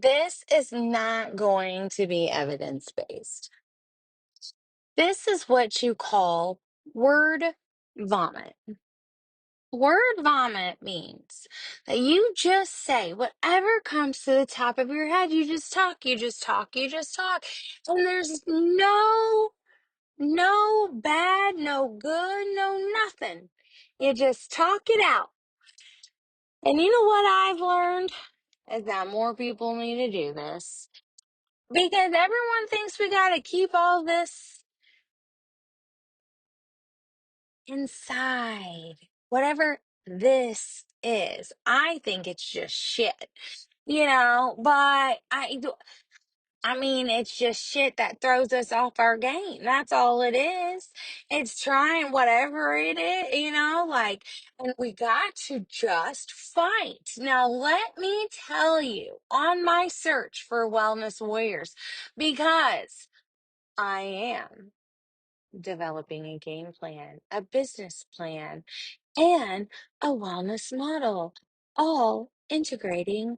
This is not going to be evidence based. This is what you call word vomit. Word vomit means that you just say whatever comes to the top of your head. You just talk, you just talk, you just talk. And there's no bad, no good, no nothing. You just talk it out. And you know what I've learned is that more people need to do this because everyone thinks we got to keep all this inside. Whatever this is, I think it's just shit, but I mean, it's just shit that throws us off our game. That's all it is. It's trying whatever it is, and we got to just fight. Now, let me tell you on my search for wellness warriors, because I am developing a game plan, a business plan, and a wellness model, all integrating.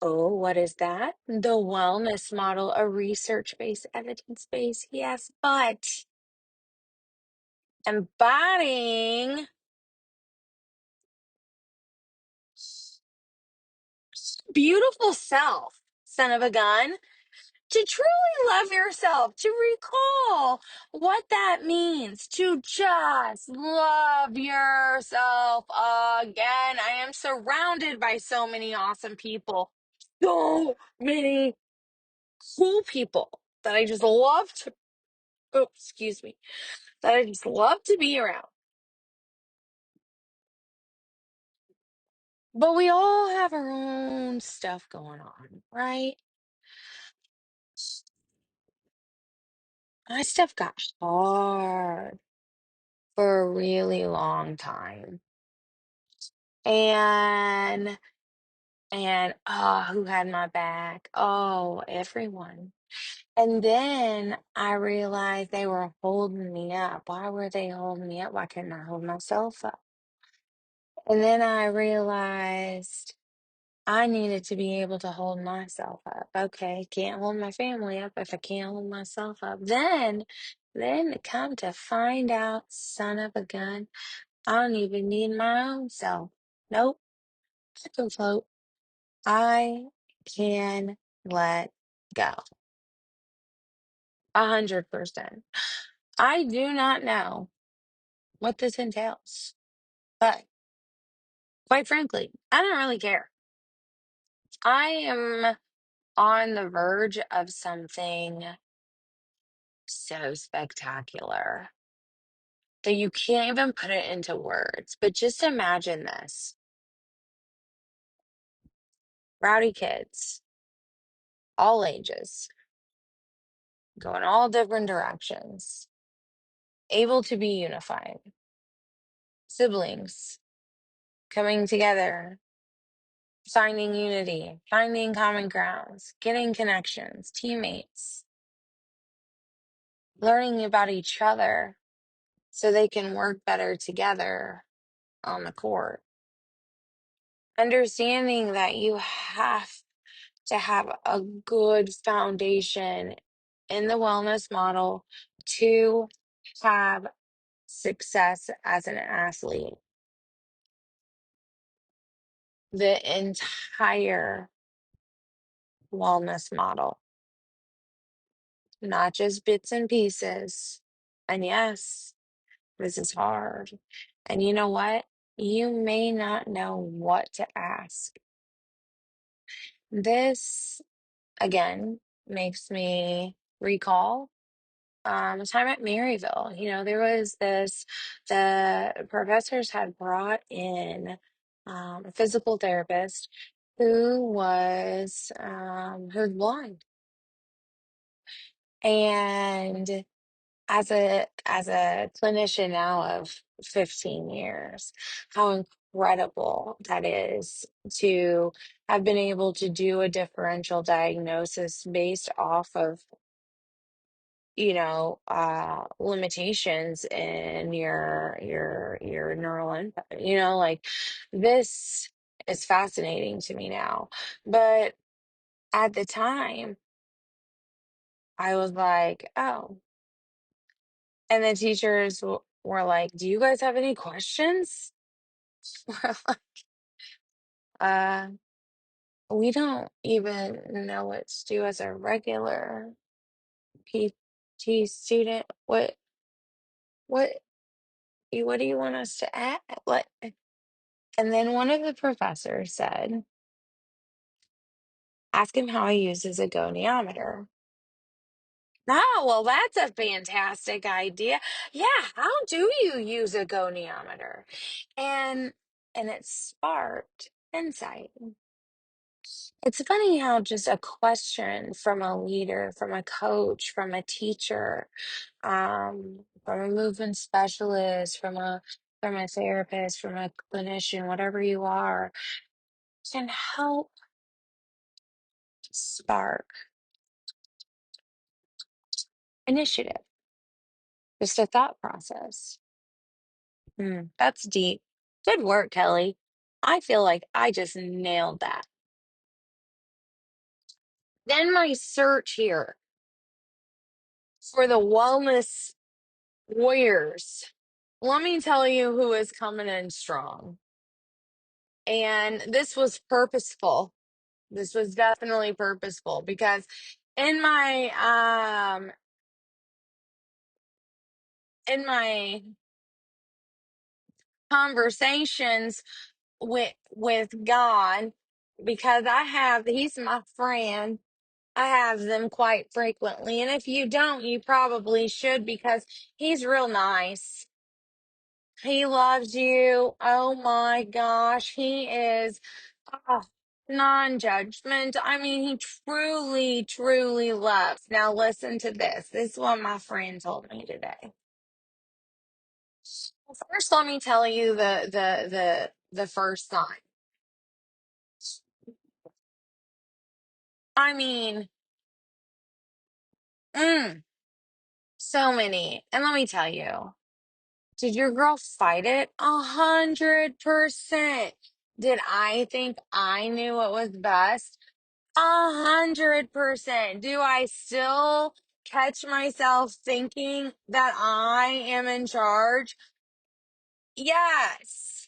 Oh, what is that? The wellness model, a research based, evidence based, yes, but embodying beautiful self, son of a gun. To truly love yourself, to recall what that means, to just love yourself again. I am surrounded by so many awesome people, so many cool people that I just love to, oh, excuse me, that I just love to be around. But we all have our own stuff going on, right? My stuff got hard for a really long time. And who had my back? Oh, everyone. And then I realized they were holding me up. Why were they holding me up? Why couldn't I hold myself up? And then I realized I needed to be able to hold myself up. Okay, can't hold my family up if I can't hold myself up. Then come to find out, son of a gun, I don't even need my own self. Nope, I can float. I can let go. 100%. I do not know what this entails, but quite frankly, I don't really care. I am on the verge of something so spectacular that you can't even put it into words. But just imagine this: rowdy kids, all ages, going all different directions, able to be unified, siblings coming together, finding unity, finding common grounds, getting connections, teammates, learning about each other so they can work better together on the court. Understanding that you have to have a good foundation in the wellness model to have success as an athlete. The entire wellness model, not just bits and pieces. And yes, this is hard. And you know what? You may not know what to ask. This, again, makes me recall a time at Maryville. There was the professors had brought in a physical therapist who's blind. And as a clinician now of 15 years, how incredible that is to have been able to do a differential diagnosis based off of limitations in your neural input. Like, this is fascinating to me now. But at the time, I was like, oh. And the teachers were like, do you guys have any questions? We're like, uh, we don't even know what to do as a regular PT student. What, what do you want us to add? What? And then one of the professors said, ask him how he uses a goniometer. Oh, well, that's a fantastic idea. Yeah, how do you use a goniometer? And and it sparked insight. It's funny how just a question from a leader, from a coach, from a teacher, from a movement specialist, from a therapist, from a clinician, whatever you are, can help spark initiative, just a thought process. That's deep. Good work, Kelly. I feel like I just nailed that. Then my search here for the wellness warriors. Let me tell you who is coming in strong. And this was purposeful. This was definitely purposeful because in my conversations with God, because he's my friend. I have them quite frequently. And if you don't, you probably should because he's real nice. He loves you. Oh my gosh. He is oh, non-judgment. I mean, he truly, truly loves. Now listen to this. This is what my friend told me today. First, let me tell you the first sign. I mean, mm, so many. And let me tell you, did your girl fight it? 100%. Did I think I knew what was best? 100%. Do I still catch myself thinking that I am in charge? Yes.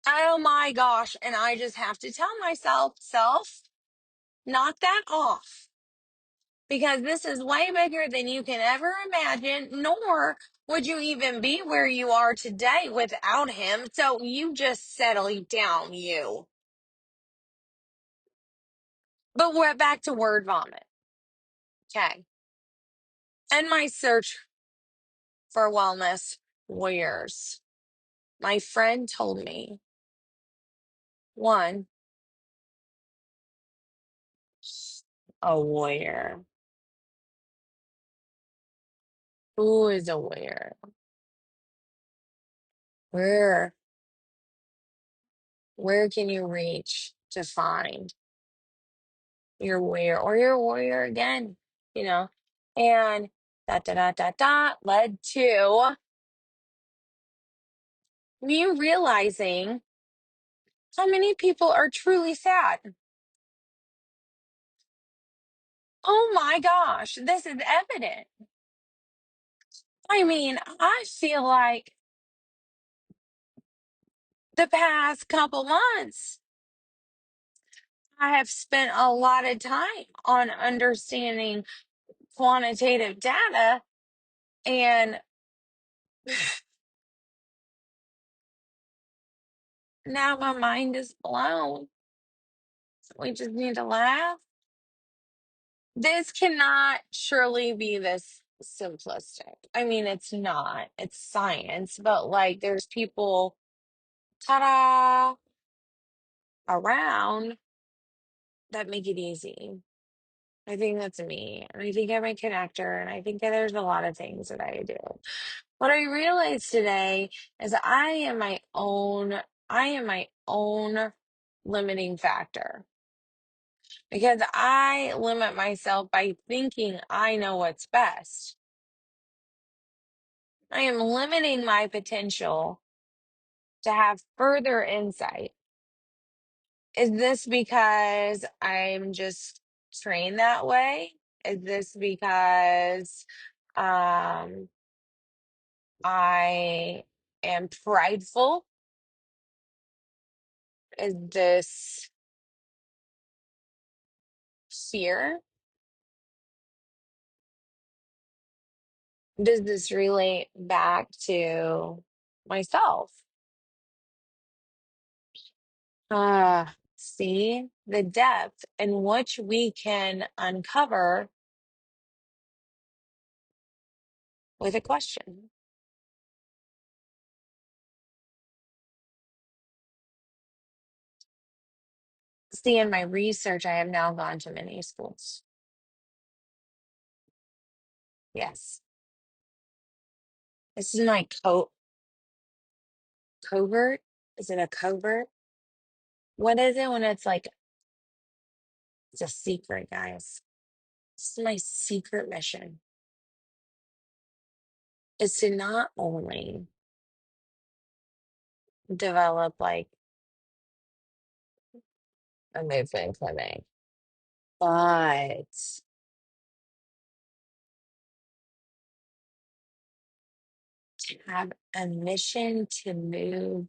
Oh my gosh. And I just have to tell myself, self, knock that off. Because this is way bigger than you can ever imagine, nor would you even be where you are today without him. So you just settle down, you. But we're back to word vomit. Okay. And my search for wellness warriors. My friend told me one, a warrior. Who is a warrior? Where where can you reach to find your warrior or your warrior again? You know? And dot dot dot dot dot led to me realizing how many people are truly sad. Oh my gosh, this is evident. I mean, I feel like the past couple months, I have spent a lot of time on understanding quantitative data, and now my mind is blown. We just need to laugh. This cannot surely be this simplistic. I mean, it's not, it's science, but like there's people, ta da, around that make it easy. I think that's me. And I think I'm a connector. And I think that there's a lot of things that I do. What I realized today is that I am my own limiting factor because I limit myself by thinking I know what's best. I am limiting my potential to have further insight Is this because I'm just trained that way? Is this because um I am prideful? Is this fear? Does this relate back to myself? See the depth in which we can uncover with a question. See, in my research, I have now gone to many schools. Yes. This is my covert. Is it a covert? What is it when it's like it's a secret, guys? This is my secret mission is to not only develop like a movement clinic, but to have a mission to move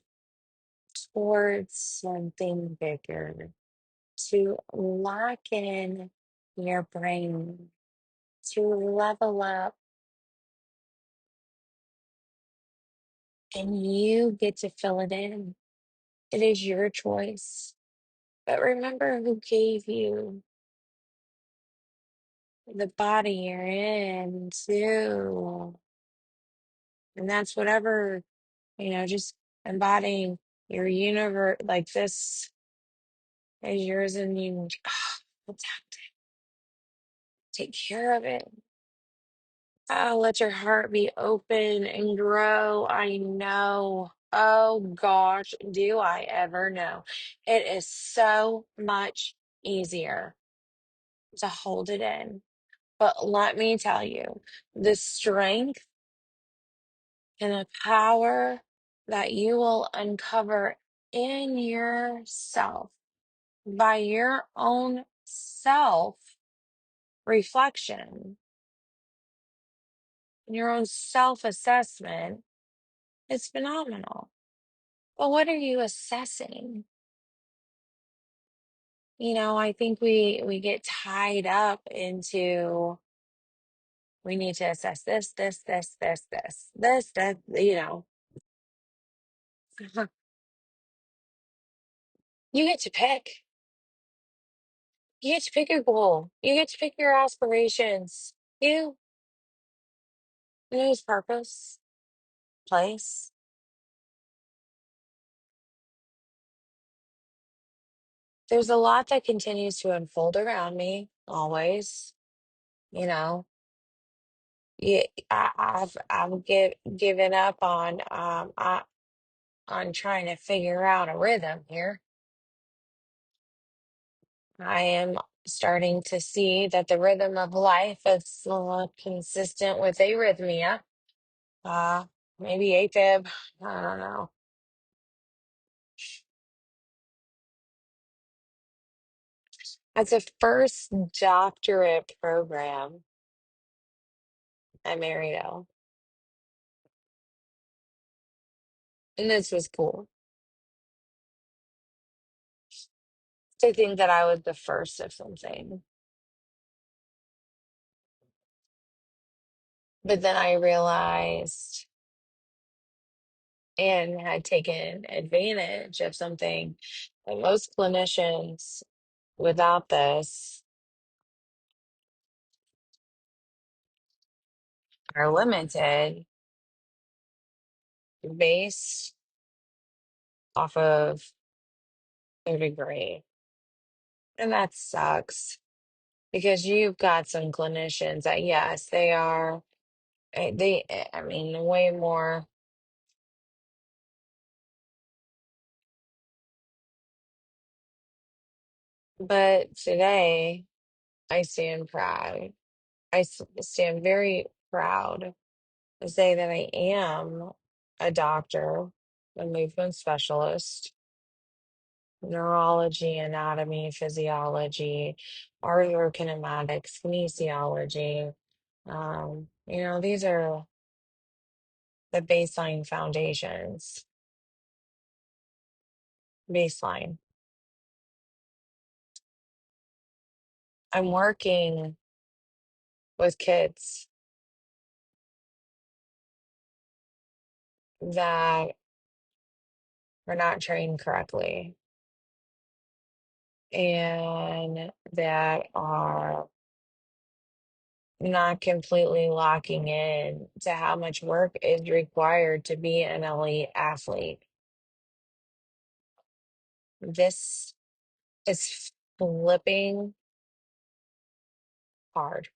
towards something bigger, to lock in your brain, to level up, and you get to fill it in. It is your choice. But remember who gave you the body you're in, too. And that's whatever, just embodying your universe like this is yours and you protect it, take care of it. Oh, let your heart be open and grow. I know. Oh gosh, do I ever know? It is so much easier to hold it in. But let me tell you, the strength and the power that you will uncover in yourself by your own self reflection, your own self assessment is phenomenal. But what are you assessing? I think we get tied up into we need to assess this, that. You get to pick. You get to pick your goal. You get to pick your aspirations. You know his purpose, place. There's a lot that continues to unfold around me, always. You know, yeah, I've given up on trying to figure out a rhythm here. I am starting to see that the rhythm of life is consistent with arrhythmia. Uh, maybe AFib. I don't know. As a first doctorate program at Marydale, and this was cool to think that I was the first of something. But then I realized and had taken advantage of something that most clinicians without this are limited based off of their degree. And that sucks because you've got some clinicians that, yes, they are, I mean, way more. But today, I stand proud. Stand very proud to say that I am a doctor, a movement specialist, neurology, anatomy, physiology, orthokinematics, kinesiology. These are the baseline foundations. Baseline. I'm working with kids that are not trained correctly and that are not completely locking in to how much work is required to be an elite athlete. This is flipping hard.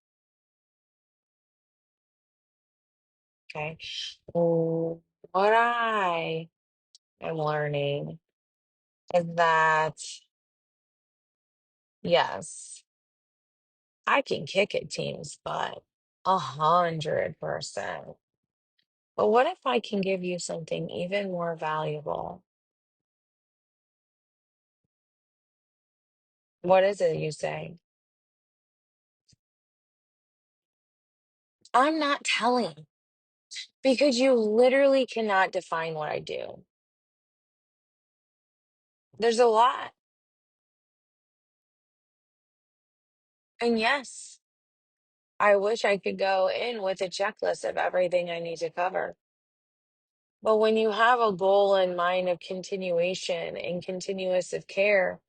Okay. What I am learning is that, yes, I can kick a team's butt 100%. But what if I can give you something even more valuable? What is it you say? I'm not telling because you literally cannot define what I do. There's a lot. And yes, I wish I could go in with a checklist of everything I need to cover. But when you have a goal in mind of continuation and continuous of care,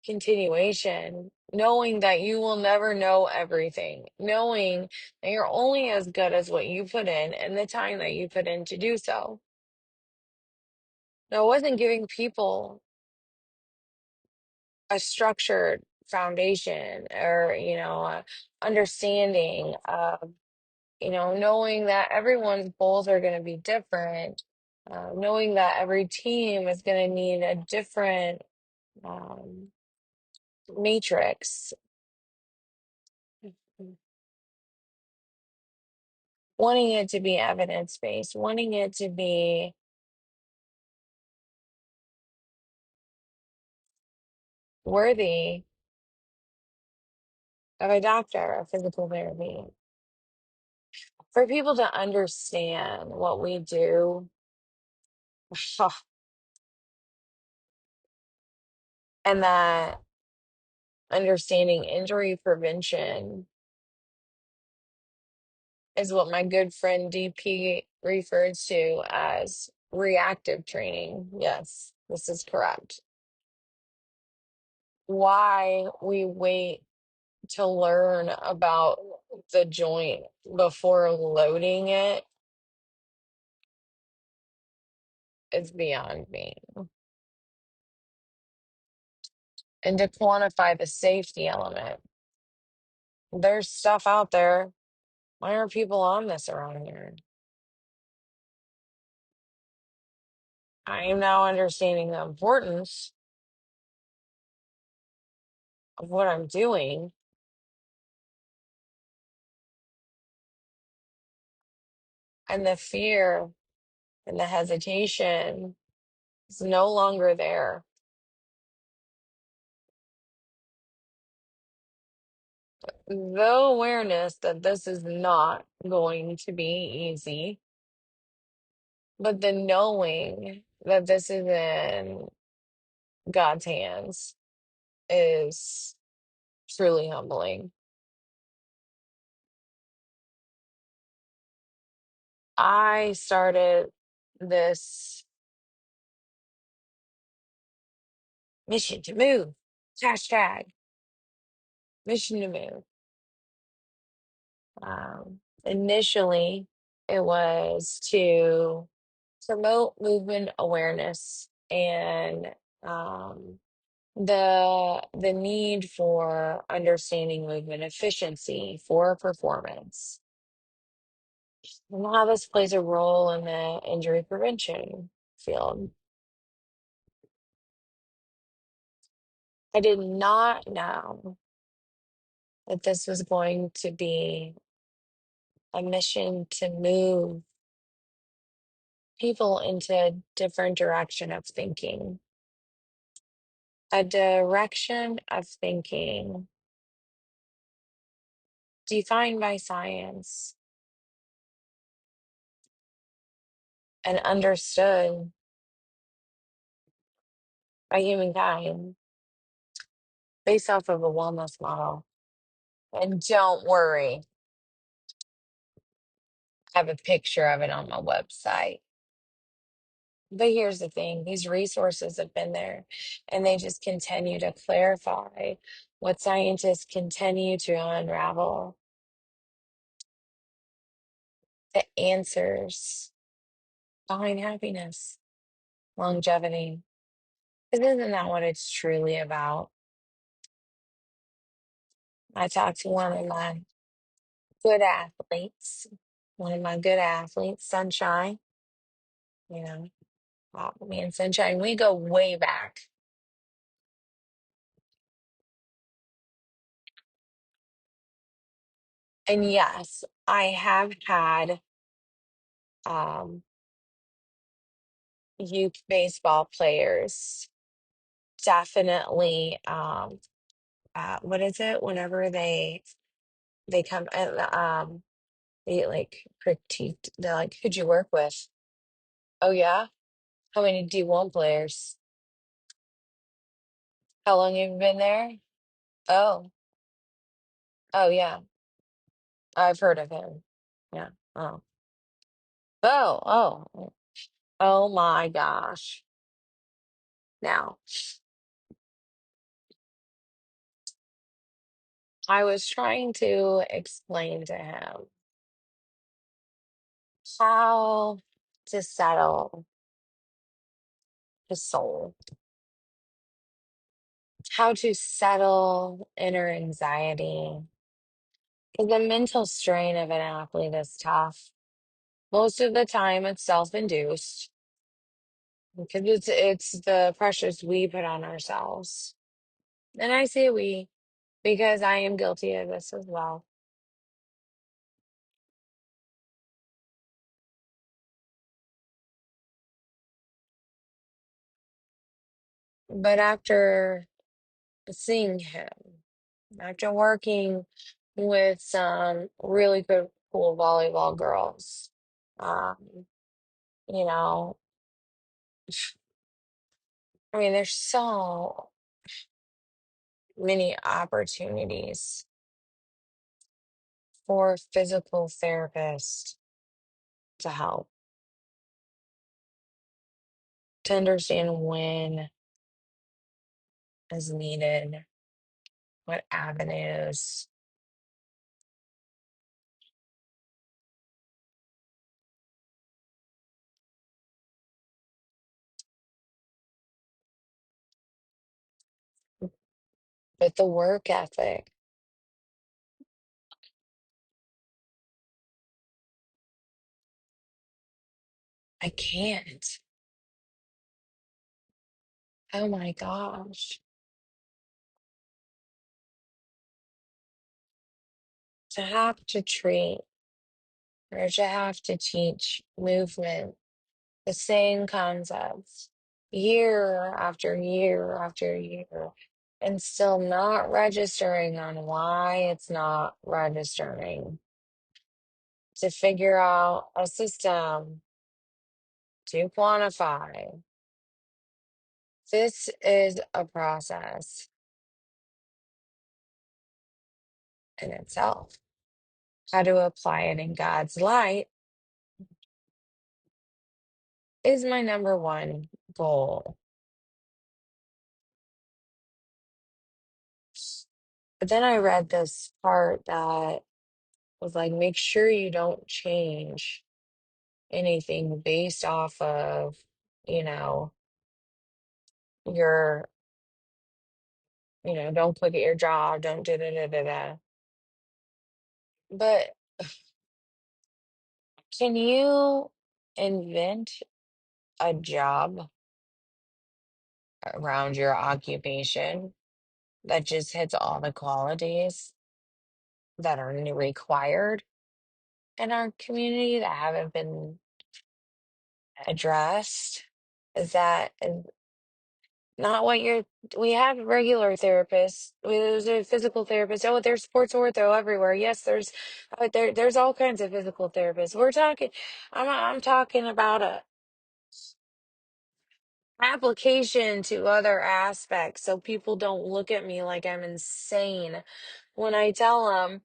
continuation, knowing that you will never know everything, knowing that you're only as good as what you put in and the time that you put in to do so. Now, I wasn't giving people a structured foundation or, understanding of, knowing that everyone's goals are going to be different, knowing that every team is going to need a different um, matrix, wanting it to be evidence based, wanting it to be worthy of a doctor of physical therapy. For people to understand what we do, and that understanding injury prevention is what my good friend DP refers to as reactive training. Yes, this is correct. Why we wait to learn about the joint before loading it is beyond me. And to quantify the safety element, there's stuff out there. Why aren't people on this around here? I am now understanding the importance of what I'm doing, and the fear and the hesitation is no longer there. The awareness that this is not going to be easy, but the knowing that this is in God's hands is truly humbling. I started this mission to move. Hashtag mission to move. Initially, it was to promote movement awareness and um, the need for understanding movement efficiency for performance and how this plays a role in the injury prevention field. I did not know that this was going to be a mission to move people into a different direction of thinking, a direction of thinking defined by science and understood by humankind based off of a wellness model. And don't worry, I have a picture of it on my website. But here's the thing, these resources have been there and they just continue to clarify what scientists continue to unravel the answers behind happiness, longevity. 'Cause isn't that what it's truly about? I talked to good athletes, one of my good athletes, Sunshine, you know, me and Sunshine, we go way back. And yes, I have had um, youth baseball players definitely what is it whenever they come and they like critiqued, they're like, who'd you work with? Oh yeah, how many D1 players? How long have you been there? Oh, oh yeah, I've heard of him. Yeah. Oh, oh, oh my gosh. Now, I was trying to explain to him how to settle his soul, how to settle inner anxiety. 'Cause the mental strain of an athlete is tough. Most of the time, it's self-induced because it's the pressures we put on ourselves. And I say we because I am guilty of this as well. But after seeing him, after working with some really good, cool volleyball girls, um, you know, I mean, there's so many opportunities for physical therapists to help, to understand when is needed, what avenues. But the work ethic, I can't. Oh my gosh. To have to treat or to have to teach movement, the same concepts, year after year after year, and still not registering on why it's not registering, to figure out a system to quantify. This is a process in itself. How to apply it in God's light is my number one goal. But then I read this part that was like, make sure you don't change anything based off of, you know, your, don't quit at your job, don't da da da da da. But can you invent a job around your occupation that just hits all the qualities that are required in our community that haven't been addressed is that not what you're we have regular therapists. There's a physical therapist. Oh, there's sports ortho everywhere. Yes, there's all kinds of physical therapists. I'm talking about a application to other aspects so people don't look at me like I'm insane when I tell them,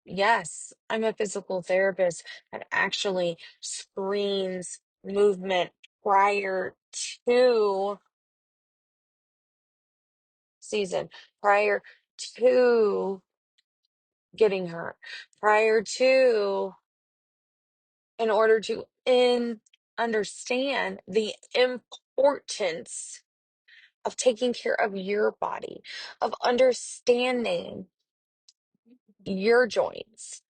yes, I'm a physical therapist that actually screens movement prior to season, prior to getting hurt, prior to, in order to understand the importance of taking care of your body, of understanding your joints,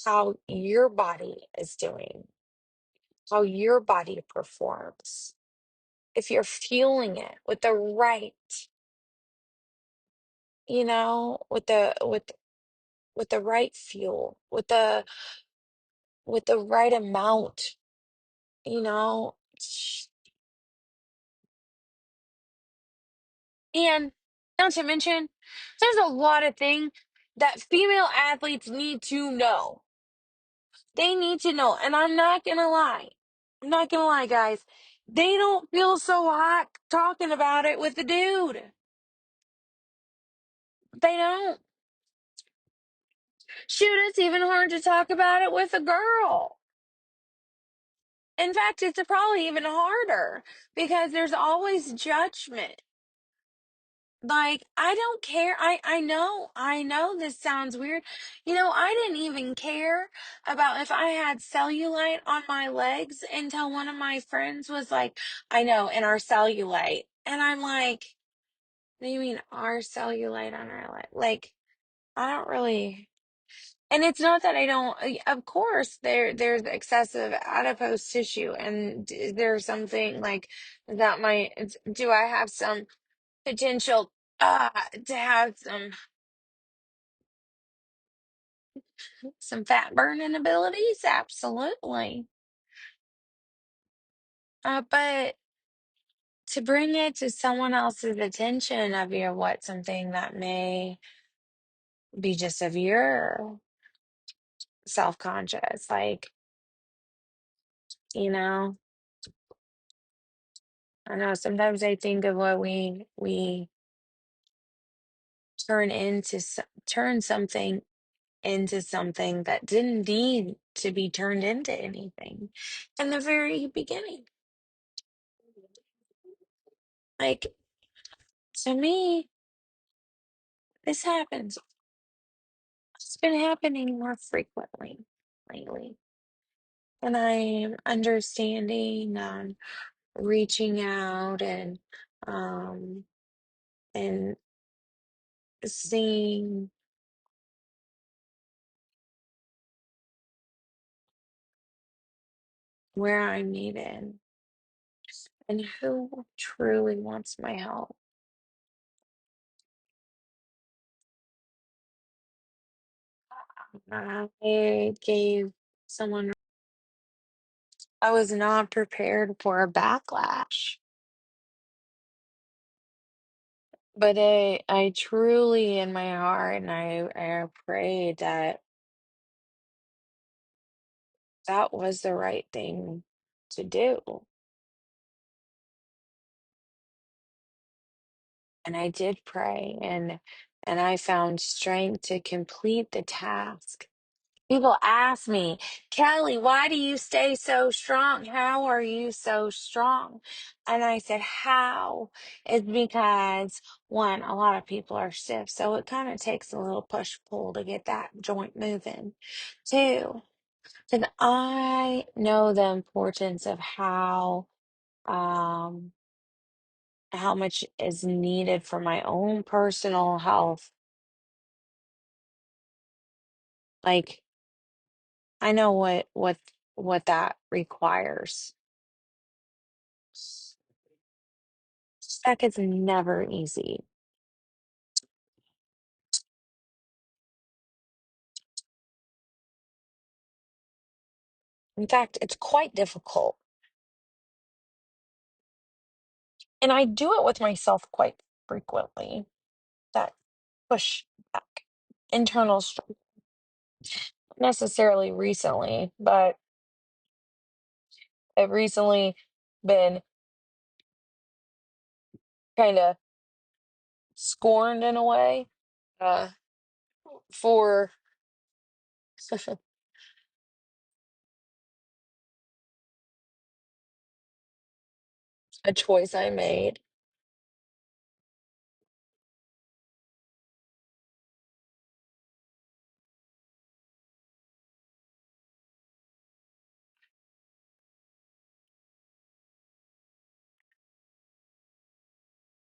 how your body is doing, how your body performs. If you're fueling it with the right, with the right fuel, with the right amount, you know, and not to mention, there's a lot of things that female athletes need to know. They need to know, and I'm not gonna lie. I'm not gonna lie, guys. They don't feel so hot talking about it with the dude. They don't. Shoot, it's even hard to talk about it with a girl. In fact, it's probably even harder because there's always judgment. Like, I don't care. I know this sounds weird. I didn't even care about if I had cellulite on my legs until one of my friends was like, I know, in our cellulite. And I'm like, what do you mean our cellulite on our leg? Like, I don't really. And it's not that I don't, of course, there's excessive adipose tissue, and there's something like that do I have some potential uh to have some fat burning abilities? Absolutely. But to bring it to someone else's attention of something that may be just of your self-conscious, like, you know, I know sometimes I think of what we turn something into something that didn't need to be turned into anything in the very beginning. Like, to me, this happens. It's been happening more frequently lately. And I'm understanding, reaching out um and seeing where I'm needed and who truly wants my help. I gave someone I was not prepared for a backlash, but I truly in my heart, and I prayed that that was the right thing to do. And I did pray, and I found strength to complete the task. People ask me, Kelly, why do you stay so strong? How are you so strong? And I said, how? It's because one, a lot of people are stiff, so it kind of takes a little push pull to get that joint moving. Two, because I know the importance of um how much is needed for my own personal health. Like, I know what that requires. That is never easy. In fact, it's quite difficult. And I do it with myself quite frequently. That push back, internal struggle, necessarily recently, but I've recently been kind of scorned in a way uh, for a choice I made.